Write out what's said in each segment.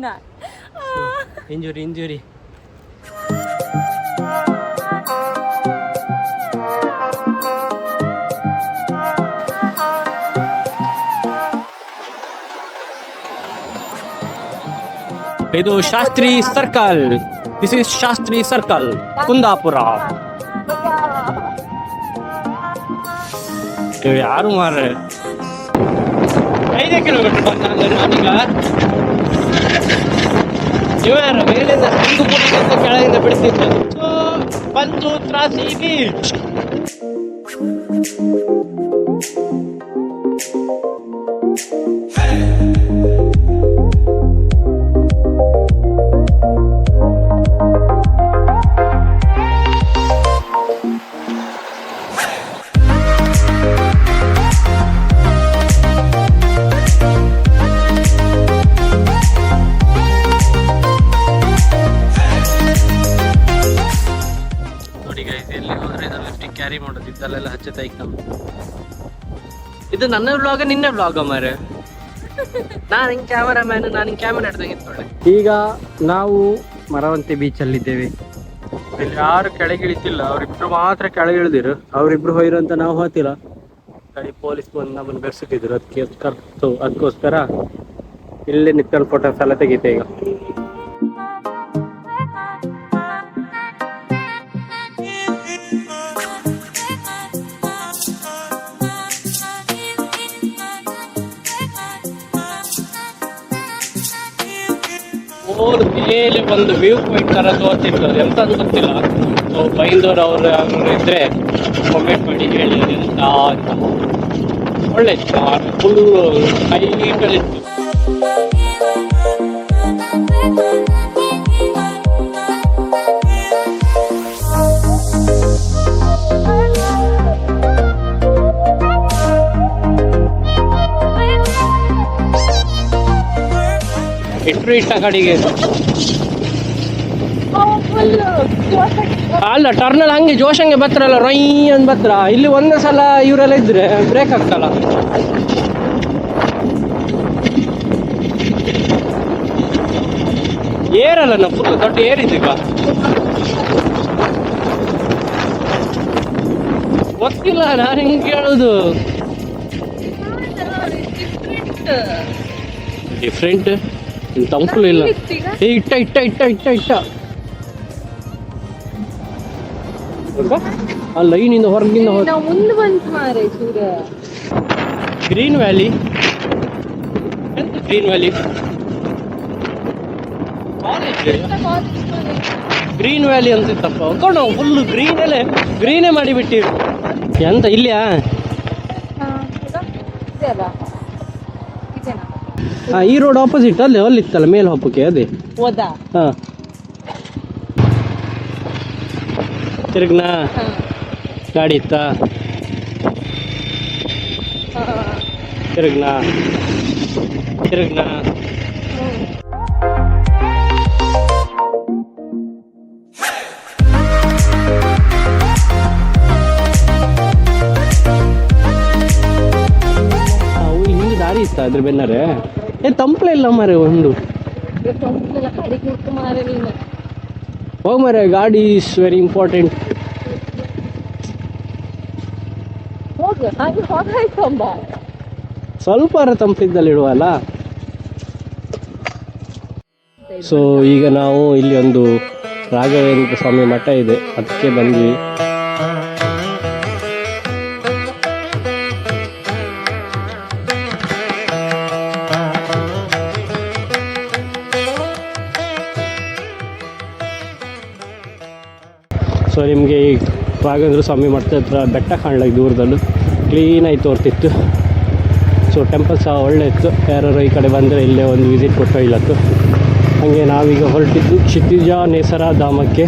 not. Injury. ಇದು Shastri circle. This is Shastri circle, Kundapura. ಯಾರು ಮಾರ್ರೆ 5 ಕಿಲೋಮೀಟರ್ ಬಂದ ನಾನೀಗ. ಇವ್ಯಾರು ಮೇಲಿಂದ ಸಿಂಗಪುರದಿಂದ ಕೆಳಗಿಂದ ಬಿಡ್ತಿದ್ದು. ಬಂತು ತ್ರಾಸಿ ಬೀಚ್. ಕ್ಯಾರಿ ಮಾಡೋದು ಇದ್ದಲ್ಲೆಲ್ಲ ಹಚ್ಚುತ್ತಾ ಈಗ ಇದು ನನ್ನ ವ್ಲಾಗ ನಿನ್ನ ವ್ಲಾಗ ಮಾರೆ. ನಾನು ಹಿಂಗೆ ಕ್ಯಾಮರಾಮ್ಯಾನ್, ನಾನು ಹಿಂಗೆ ಕ್ಯಾಮರಾ ಹಿಡ್ದಂಗೆ. ಈಗ ನಾವು ಮರವಂತೆ ಬೀಚಲ್ಲಿದ್ದೇವೆ. ಇಲ್ಲಿ ಯಾರು ಕೆಳಗಿಳಿತಿಲ್ಲ, ಅವರಿಬ್ರು ಮಾತ್ರ ಕೆಳಗಿಳಿದಿರು. ಅವರಿಬ್ರು ಹೋಯ್ರು ಅಂತ ನಾವು ಹೋತಿಲ್ಲ. ಕಡೆ ಪೊಲೀಸ್ ಬಂದು ನಮ್ಮನ್ನು ಬೆರ್ಸುತ್ತಿದ್ರು. ಅದಕ್ಕೋಸ್ಕರ ಇಲ್ಲೇ ನಿಂತ್ಕೊಂಡು ಫೋಟೋಸ್ ಎಲ್ಲ ತೆಗಿತೆ ಈಗ. ಮೇಲೆ ಒಂದು ವ್ಯೂ ಪಾಯಿಂಟ್ ತರ ತೋರ್ತಿತ್ತು, ಅದು ಎಂತ ಅಂತ ಗೊತ್ತಿಲ್ಲ. ಸೊ ಬೈಂದೂರು ಅವರು ಇದ್ರೆ ಕಾಮೆಂಟ್ ಮಾಡಿ ಹೇಳಿ ಎಂತ ಅಂತ. ಒಳ್ಳೆ ಫುಲ್ ಹೈಟಲ್ಲಿತ್ತು. ಇಟ್ರು ಇಷ್ಟ ಕಡೆಗೆ ಅಲ್ಲ ಟರ್ನಲ್ ಹಂಗೆ ಜೋಶಂಗೆ ಬತ್ತರಲ್ಲ, ರೊಯ್ ಅಂತ ಬತ್ರ. ಇಲ್ಲಿ ಒಂದೇ ಸಲ ಇವರೆಲ್ಲ ಇದ್ರೆ ಬ್ರೇಕ್ ಆಗ್ತಲ್ಲ. ಏರಲ್ಲ ನಾವು ಫುಲ್ ದೊಡ್ಡ ಏರಿದ್ದೀಗ. ಗೊತ್ತಿಲ್ಲ, ನಾನು ಹಿಂಗೆ ಕೇಳೋದು. ಡಿಫ್ರೆಂಟ್ ತಂಪು ಇಲ್ಲ. ಇಟ್ಟ ಆ ಲೈನಿಂದ ಹೊರಗಿಂದ ಗ್ರೀನ್ ವ್ಯಾಲಿ. ಎಂತ ಗ್ರೀನ್ ವ್ಯಾಲಿ? ಗ್ರೀನ್ ವ್ಯಾಲಿ ಅಂತಿತ್ತಪ್ಪ. ನಾವು ಫುಲ್ ಗ್ರೀನೇ ಮಾಡಿಬಿಟ್ಟಿವಿ. ಎಂತ ಇಲ್ಲಿಯಾ? ಈ ರೋಡ್ ಆಪೋಸಿಟ್ ಅಲ್ಲಿತ್ತಲ್ಲ ಮೇಲೆ ಹೋಗಕ್ಕೆ, ಅದೇ ಹಾ. ತಿರುಗ್ನಾ ಗಾಡಿ ಇತ್ತಾ? ತಿರುಗ್ನಾ ಹಿಂದೆ ದಾರಿ ಇತ್ತ ಅದ್ರ ಬೆನ್ನರೆ. ತಂಪಲೆ ಇಲ್ಲ ಮಾರೆ ಒಂದು. ಹೋಗ್ ಮಾರೆ, ಗಾಡಿ ಇಸ್ ವೆರಿ ಇಂಪಾರ್ಟೆಂಟ್. ಸ್ವಲ್ಪ ತಂಪಿದ್ದಲ್ಲಿ ಇಡುವಲ್ಲ. ಸೊ ಈಗ ನಾವು ಇಲ್ಲಿ ಒಂದು ರಾಘವೇಂದ್ರ ಸ್ವಾಮಿ ಮಠ ಇದೆ, ಅದಕ್ಕೆ ಬಂದ್ವಿ. ಸೊ ನಿಮಗೆ ಈ ರಾಘವೇಂದ್ರ ಸ್ವಾಮಿ ಮಠದ ಹತ್ರ ಬೆಟ್ಟ ಕಾಣ್ಲಿಕ್ಕೆ ದೂರದಲ್ಲೂ ಕ್ಲೀನಾಗಿ ತೋರ್ತಿತ್ತು. ಸೊ ಟೆಂಪಲ್ ಸಹ ಒಳ್ಳೆ ಇತ್ತು. ಯಾರು ಈ ಕಡೆ ಬಂದರೆ ಇಲ್ಲೇ ಒಂದು ವಿಸಿಟ್ ಕೊಟ್ಟು ಇಲ್ಲತ್ತು. ಹಾಗೆ ನಾವೀಗ ಹೊರಟಿದ್ದು ಕ್ಷಿತಿಜ ನೇಸರ ಧಾಮಕ್ಕೆ.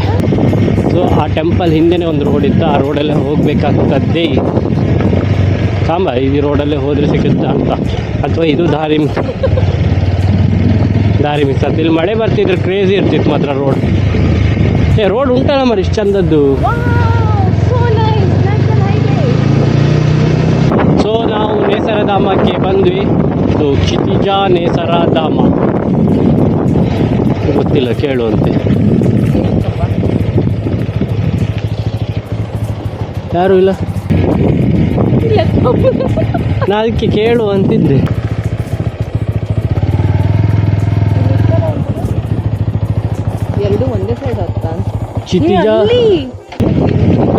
ಸೊ ಆ ಟೆಂಪಲ್ ಹಿಂದೆನೇ ಒಂದು ರೋಡ್ ಇತ್ತು, ಆ ರೋಡಲ್ಲೇ ಹೋಗಬೇಕಾಗ್ತದ್ದೇ. ಈ ರೋಡಲ್ಲೇ ಹೋದರೆ ಸಿಗುತ್ತೆ ಅಂತ, ಅಥವಾ ಇದು ದಾರಿ ಮಿಸ್ ಆಗ್ತದೆ. ಇಲ್ಲಿ ಮಳೆ ಬರ್ತಿದ್ರೆ ಕ್ರೇಜಿ ಇರ್ತಿತ್ತು ಮಾತ್ರ ರೋಡ್. ರೋಡ್ ಉಂಟಲ್ಲ ಮರಿ ಇಷ್ಟು ಚಂದದ್ದು. ಸೊ ನಾವು ನೇಸರ ಧಾಮಕ್ಕೆ ಬಂದ್ವಿ. ಸೊ ಕ್ಷಿತಿಜ ನೇಸರ ಧಾಮ. ಗೊತ್ತಿಲ್ಲ, ಕೇಳುವಂತೆ. ಯಾರು ಇಲ್ಲ, ನಾ ಅದಕ್ಕೆ ಕೇಳು ಅಂತಿದ್ದೆ. ಎರಡು ಒಂದೇ ಸೈಡ್ ಹೋಗ್ತಾ ಕ್ಷಿತಿಜ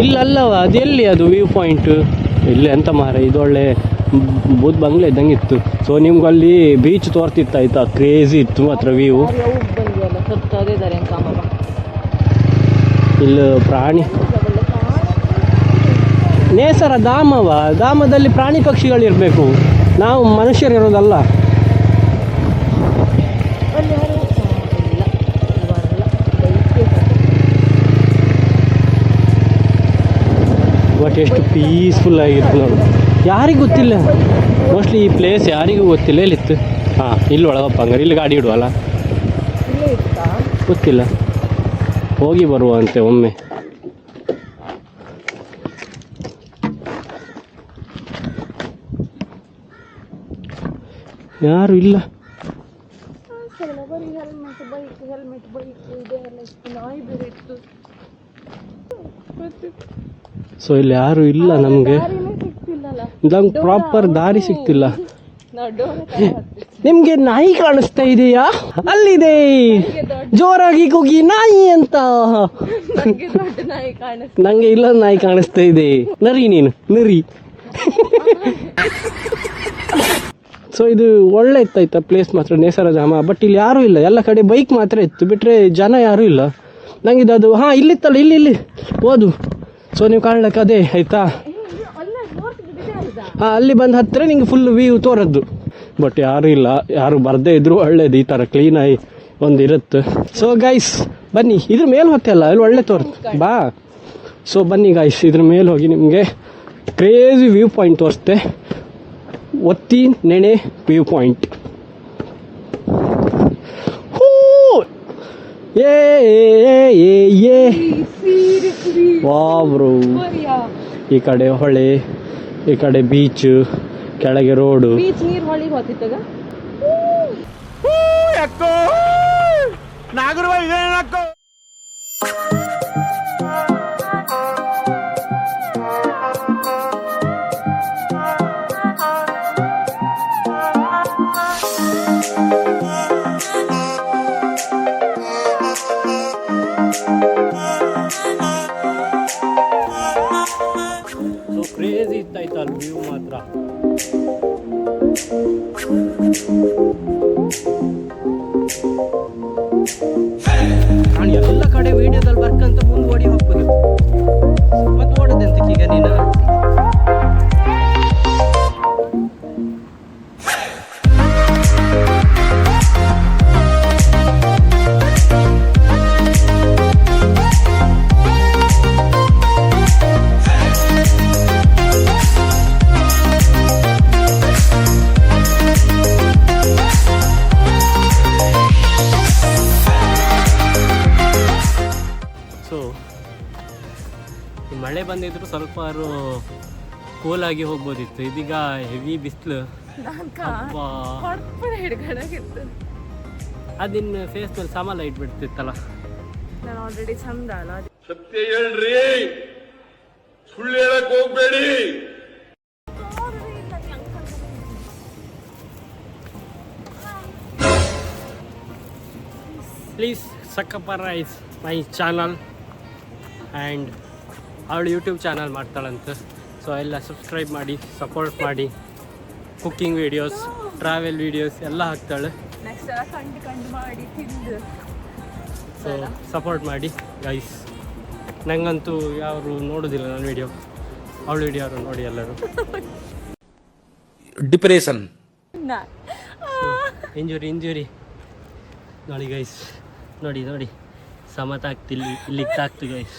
ಇಲ್ಲಲ್ಲವ, ಅದೆಲ್ಲಿ ಅದು ವ್ಯೂ ಪಾಯಿಂಟ್? ಇಲ್ಲಿ ಎಂತ ಮಾರ, ಇದು ಒಳ್ಳೆ ಬೂತ್ ಬಂಗ್ಲೆ ಇದ್ದಂಗೆ ಇತ್ತು. ಸೊ ನಿಮ್ಗೆ ಅಲ್ಲಿ ಬೀಚ್ ತೋರ್ತಿತ್ತು ಆಯ್ತಾ, ಕ್ರೇಜಿ ಇತ್ತು ಮಾತ್ರ ವ್ಯೂ. ಇಲ್ಲಿ ಪ್ರಾಣಿ ನೇಸರ ಧಾಮವ, ಧಾಮದಲ್ಲಿ ಪ್ರಾಣಿ ಪಕ್ಷಿಗಳಿರಬೇಕು, ನಾವು ಮನುಷ್ಯರಿರೋದಲ್ಲ. ಬಟ್ ಎಷ್ಟು ಪೀಸ್ಫುಲ್ ಆಗಿತ್ತು ನೋಡಿ. ಯಾರಿಗೂ ಗೊತ್ತಿಲ್ಲ, ಮೋಸ್ಟ್ಲಿ ಈ ಪ್ಲೇಸ್ ಯಾರಿಗೂ ಗೊತ್ತಿಲ್ಲ. ಎಲ್ಲಿತ್ತು? ಹಾಂ, ಇಲ್ಲಿ ಒಳಗಪ್ಪ, ಹಂಗಾರೆ ಇಲ್ಲಿ ಗಾಡಿ ಇಡುವಲ್ಲ, ಗೊತ್ತಿಲ್ಲ. ಹೋಗಿ ಬರುವಂತೆ ಒಮ್ಮೆ. ಯಾರು ಇಲ್ಲ. ಸೊ ಇಲ್ಲಿ ಯಾರು ಇಲ್ಲ, ನಮಗೆ ಪ್ರಾಪರ್ ದಾರಿ ಸಿಗ್ತಿಲ್ಲ. ನಿಮ್ಗೆ ನಾಯಿ ಕಾಣಿಸ್ತಾ ಇದೆಯಾ? ಅಲ್ಲಿದೆ, ಜೋರಾಗಿ ಕೂಗಿ ನಾಯಿ ಅಂತ. ನಂಗೆ ಇಲ್ಲ ನಾಯಿ ಕಾಣಿಸ್ತಾ ಇದೆ. ನರಿ, ನೀನು ನರಿ. ಸೊ ಇದು ಒಳ್ಳೆ ಇತ್ತಾಯ್ತಾ ಪ್ಲೇಸ್ ಮಾತ್ರ, ನೇಸರ ಧಾಮ. ಬಟ್ ಇಲ್ಲಿ ಯಾರೂ ಇಲ್ಲ, ಎಲ್ಲ ಕಡೆ ಬೈಕ್ ಮಾತ್ರ ಇತ್ತು, ಬಿಟ್ಟರೆ ಜನ ಯಾರೂ ಇಲ್ಲ. ನಂಗಿದು ಅದು ಹಾಂ ಇಲ್ಲಿತ್ತಲ್ಲ, ಇಲ್ಲಿ ಓದು. ಸೊ ನೀವು ಕಾಣ್ಲಿಕ್ಕೆ ಅದೇ ಆಯ್ತಾ. ಹಾಂ, ಅಲ್ಲಿ ಬಂದು ಹತ್ತಿರ ನಿಂಗೆ ಫುಲ್ ವ್ಯೂ ತೋರದ್ದು. ಬಟ್ ಯಾರೂ ಇಲ್ಲ, ಯಾರು ಬರದೇ ಇದ್ರು ಒಳ್ಳೇದು, ಈ ಥರ ಕ್ಲೀನಾಗಿ ಒಂದು ಇರುತ್ತೆ. ಸೊ ಗೈಸ್ ಬನ್ನಿ, ಇದ್ರ ಮೇಲೆ ಹೊತ್ತಲ್ಲ, ಅಲ್ಲಿ ಒಳ್ಳೆ ತೋರುತ್ತೆ ಬಾ. ಸೊ ಬನ್ನಿ ಗೈಸ್, ಇದ್ರ ಮೇಲೆ ಹೋಗಿ ನಿಮಗೆ ಕ್ರೇಜಿ ವ್ಯೂ ಪಾಯಿಂಟ್ ತೋರಿಸ್ತೆ. ಒತ್ತಿ ನೆನೆ ವ್ಯೂ ಪಾಯಿಂಟ್. ವಾ ಬ್ರೋ, ಈ ಕಡೆ ಹೊಳೆ, ಈ ಕಡೆ ಬೀಚ್, ಕೆಳಗೆ ರೋಡು. ಕ್ರೇಜಿ ಇತ್ತಾಯ್ತಲ್ಲ ವ್ಯೂ ಮಾತ್ರ. ನಾನು ಎಲ್ಲ ಕಡೆ ವಿಡಿಯೋದಲ್ಲಿ ಬರ್ಕಂತ ಮುಂದೆ ಓಡಿ ಹೋಗ್ಬೋದು. ಮತ್ತೆ ಓಡೋದೆಂತಕ್ಕೀಗ ನೀನು? ಮಳೆ ಬಂದಿದ್ರು ಸ್ವಲ್ಪ ಕೂಲಾಗಿ ಹೋಗ್ಬೋದಿತ್ತು. ಇದೀಗ ಹೆವಿ ಬಿಸಿಲು, ಅದಿನ್ನ ಫೇಸ್ ಮೇಲೆ ಸಾಮಾಲ ಇಟ್ಬಿಡ್ತಿತ್ತಲ್ಲ. ನಾನು ಆಲ್ರೆಡಿ ಚಂದ ಅಲ್ಲ. ಸತ್ಯ ಹೇಳ್ರಿ, ಸುಳ್ಳು ಹೇಳಕ್ ಹೋಗ್ಬೇಡಿ. ಪ್ಲೀಸ್ ಸಕ್ಕಪ್ಪರೈಸ್ ಮೈ ಚಾನಲ್ ಆ್ಯಂಡ್ ಅವಳು ಯೂಟ್ಯೂಬ್ ಚಾನಲ್ ಮಾಡ್ತಾಳಂತೆ. ಸೊ ಎಲ್ಲ ಸಬ್ಸ್ಕ್ರೈಬ್ ಮಾಡಿ, ಸಪೋರ್ಟ್ ಮಾಡಿ. ಕುಕ್ಕಿಂಗ್ ವೀಡಿಯೋಸ್, ಟ್ರಾವೆಲ್ ವೀಡಿಯೋಸ್ ಎಲ್ಲ ಹಾಕ್ತಾಳೆ. ಸೊ ಸಪೋರ್ಟ್ ಮಾಡಿ ಗೈಸ್. ನಂಗಂತೂ ಯಾರು ನೋಡೋದಿಲ್ಲ ನನ್ನ ವಿಡಿಯೋ, ಅವಳ ವಿಡಿಯೋ ಅವರು ನೋಡಿ ಎಲ್ಲರೂ. ಡಿಪ್ರೆಷನ್, ಇಂಜುರಿ ನೋಡಿ ಗೈಸ್, ನೋಡಿ ಸಮತ ಆಗ್ತಿಲ್ಲ, ಇಲ್ಲಿಗೆ ತಾಕ್ತು ಗೈಸ್.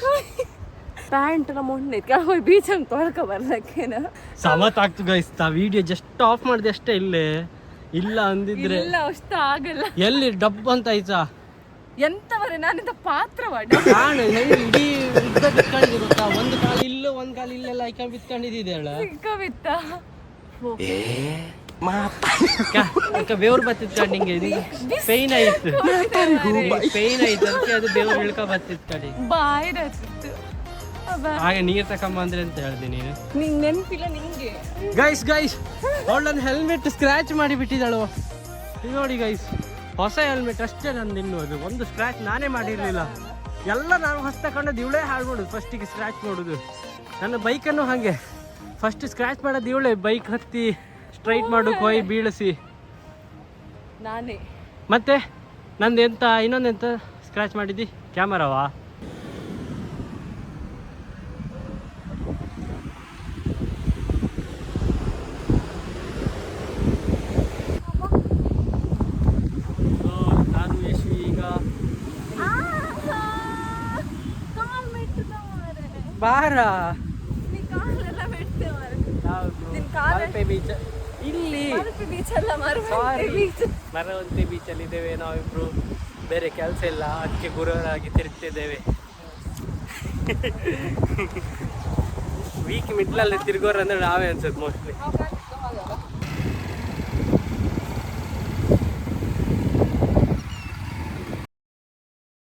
ಪ್ಯಾಂಟ್ ಮೊನ್ನೆ ಹೋಗಿ ಬೀಚ್ ಹಂಗೆ ತೊಳ್ಕ ಬರ್ಲಕ್ಕೇನ ಸಮತ್ ಆಗ್ತು ಗೈಸ್. ವಿಡಿಯೋ ಜಸ್ಟ್ ಆಫ್ ಮಾಡಿದೆ ಅಷ್ಟೇ. ಇಲ್ಲ ಅಂದಿದ್ರೆ ಅಷ್ಟ ಆಗಲ್ಲ. ಎಲ್ಲಿ ಡಬ್ ಅಂತ ಆಯ್ತಾ ಎಂತವರೇ ನಾನಿಂದ ಪಾತ್ರವ ಇಡೀ ಉದ್ದ ಬಿತ್ಕೊಂಡಿರುತ್ತಾ, ಒಂದು ಕಾಲು ಇಲ್ಲೋ ಒಂದು ಕಾಲು ಇಲ್ಲೆಲ್ಲ ಐಕ ಬಿತ್ಕೊಂಡಿದ್ದೆ ಅಲ್ಲ. ಸಿಕ್ಕಬಿತ್ತ ಬೆವ್ರು ಬತ್ತಿತ್ತು ಕಡೆ ನಿಂಗೆ ಪೈನ್ ಆಯ್ತು ಅದಕ್ಕೆ ಅದು ಬೆವ್ರು ಇಳ್ಕೊ ಬತ್ತಿತ್ತು ಕಡೆ ಬಾಯಿ ರಚಿತ್ತು ಹಾಗೆ ನೀರು ತಕೊಂಬ ಅಂದ್ರೆ ಅಂತ ಹೇಳ್ದೆ ನೀನು ನಿಂಗೆ ನೆನಪಿಲ್ಲ ನಿಂಗೆ ಗೈಸ್ ಅವಳನ್ನ ಹೆಲ್ಮೆಟ್ ಸ್ಕ್ರಾಚ್ ಮಾಡಿ ಬಿಟ್ಟಿದ್ದಾಳು ನೋಡಿ ಗೈಸ್ ಹೊಸ ಹೆಲ್ಮೆಟ್ ಅಷ್ಟೇ ನಂದು ಇನ್ನು ಅದು ಒಂದು ಸ್ಕ್ರಾಚ್ ನಾನೇ ಮಾಡಿರಲಿಲ್ಲ ಎಲ್ಲ ನಾನು ಹೊಸ ತಗೊಂಡದ್ದು ಇವಳೇ ಹಾಳು ಮಾಡೋದು ಫಸ್ಟಿಗೆ ಸ್ಕ್ರಾಚ್ ಮಾಡೋದು ನನ್ನ ಬೈಕನ್ನು ಹಾಗೆ ಫಸ್ಟ್ ಸ್ಕ್ರಾಚ್ ಮಾಡೋದು ಇವಳೇ ಬೈಕ್ ಹತ್ತಿ ಸ್ಟ್ರೈಟ್ ಮಾಡೋಕೆ ಹೋಗಿ ಬೀಳಿಸಿ ನಾನೇ ಮತ್ತೆ ನಂದು ಎಂತ ಇನ್ನೊಂದೆಂತ ಸ್ಕ್ರಾಚ್ ಮಾಡಿದ್ದಿ ಕ್ಯಾಮರಾವಾ ನಾನು ಯಶು ಈಗ ಬಾರ ಮಲ್ಪೆ ಬೀಚ್ ಇಲ್ಲಿ ಮರವಂತೆ ಬೀಚಲ್ಲಿ ಇದ್ದೇವೆ ನಾವಿಬ್ರು ಬೇರೆ ಕೆಲಸ ಇಲ್ಲ ಅದಕ್ಕೆ ಗುರುವರಾಗಿ ತಿರುಗ್ತಿದ್ದೇವೆ ವೀಕ್ ಮಿಡ್ಲಲ್ಲಿ ತಿರ್ಗೋರು ಅಂದ್ರೆ ನಾವೇ ಅನ್ಸುತ್ತೆ ಮೋಸ್ಟ್ಲಿ